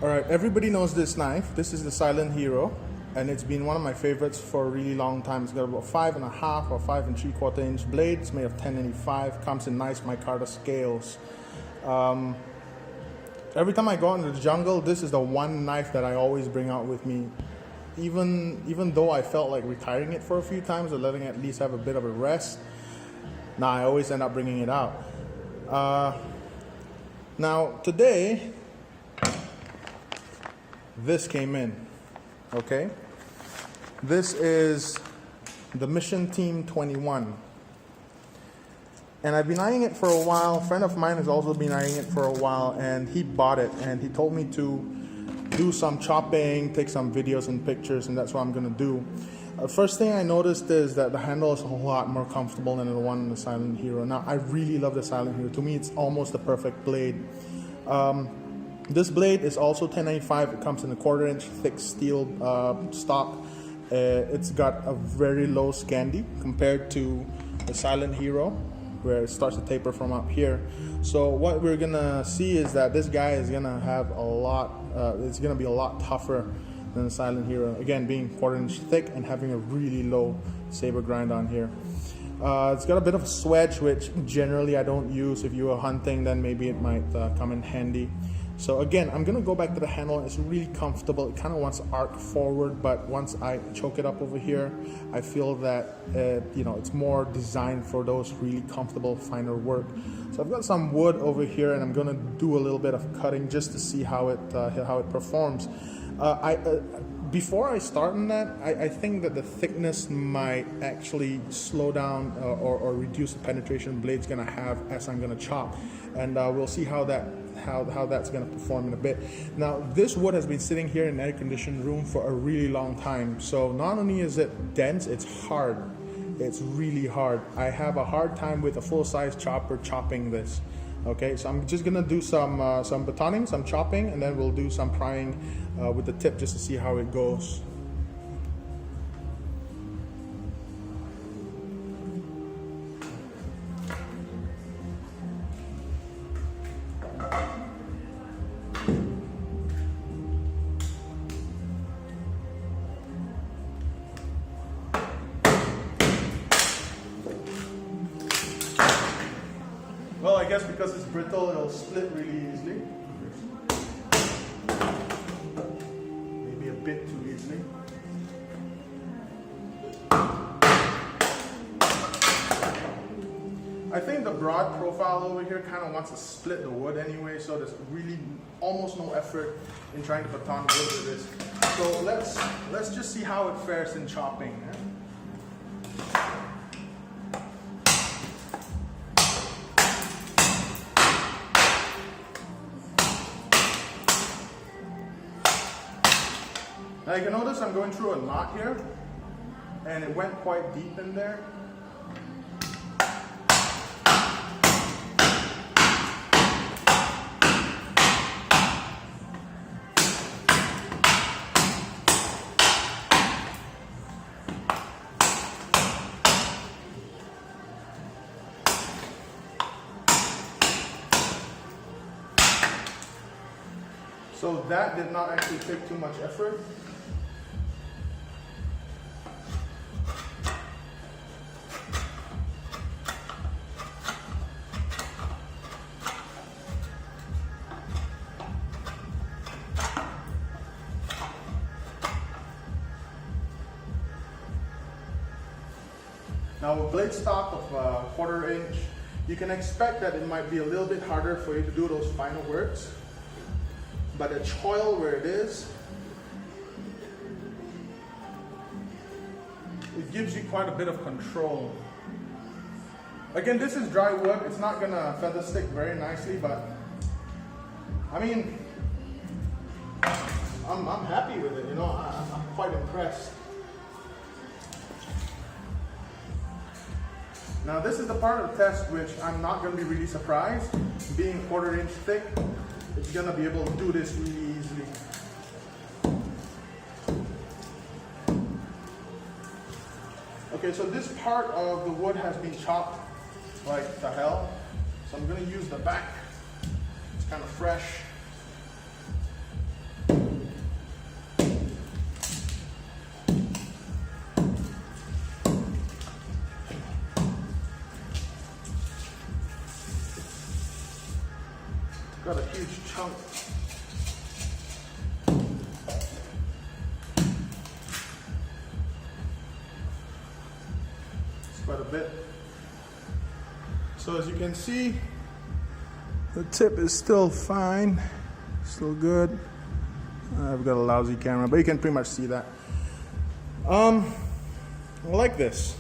All right, everybody knows this knife. This is the Silent Hero, and it's been one of my favorites for a really long time. It's got about 5.5 or 5 3/4 inch blade. It's made of 1095. Comes in nice micarta scales. Every time I go out into the jungle, this is the one knife that I always bring out with me. Even though I felt like retiring it for a few times or letting it at least have a bit of a rest, now I always end up bringing it out. Now today, this came in, okay? This is the Mission Team 21. And I've been eyeing it for a while. A friend of mine has also been eyeing it for a while, and he bought it, and he told me to do some chopping, take some videos and pictures, and that's what I'm gonna do. First thing I noticed is that the handle is a lot more comfortable than the one in the Silent Hero. Now, I really love the Silent Hero. To me, it's almost the perfect blade. This blade is also 1095. It comes in a 1/4 inch thick steel stock. It's got a very low Scandi compared to the Silent Hero, where it starts to taper from up here. So what we're gonna see is that this guy is gonna have a lot, it's gonna be a lot tougher than the Silent Hero. Again, being 1/4 inch thick and having a really low saber grind on here. It's got a bit of a swedge, which generally I don't use. If you are hunting, then maybe it might come in handy. So again, I'm gonna go back to the handle. It's really comfortable. It kind of wants to arc forward, but once I choke it up over here, I feel that it's more designed for those really comfortable, finer work. So I've got some wood over here, and I'm gonna do a little bit of cutting just to see how it performs. Before I start on that, I think that the thickness might actually slow down or reduce the penetration the blade's gonna have as I'm gonna chop, and we'll see how that's going to perform in a bit. Now, this wood has been sitting here in an air-conditioned room for a really long time. So not only is it dense, it's hard. It's really hard. I have a hard time with a full-size chopper chopping this. Okay, so I'm just going to do some batoning, some chopping, and then we'll do some prying with the tip just to see how it goes. Well, I guess because it's brittle, it'll split really easily. Maybe a bit too easily. I think the broad profile over here kind of wants to split the wood anyway, so there's really almost no effort in trying to baton wood with this. So let's just see how it fares in chopping. Now you can notice I'm going through a knot here, and it went quite deep in there. So that did not actually take too much effort. Now, a blade stock of 1/4 inch, you can expect that it might be a little bit harder for you to do those final works. But a choil where it is, it gives you quite a bit of control. Again, this is dry wood. It's not gonna feather stick very nicely, but I mean, I'm happy with it. I'm quite impressed. Now, this is the part of the test which I'm not going to be really surprised. Being 1/4 inch thick, it's going to be able to do this really easily. Okay, so this part of the wood has been chopped like the hell. So I'm going to use the back. It's kind of fresh. got a huge chunk. It's quite a bit. So as you can see, the tip is still fine, still good. I've got a lousy camera, but you can pretty much see that. I like this.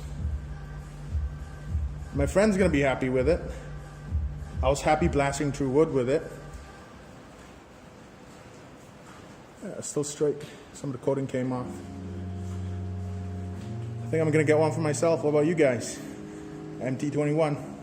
My friend's gonna be happy with it. I was happy blasting through wood with it. Yeah, it's still straight. Some of the coating came off. I think I'm gonna get one for myself. What about you guys? MT21.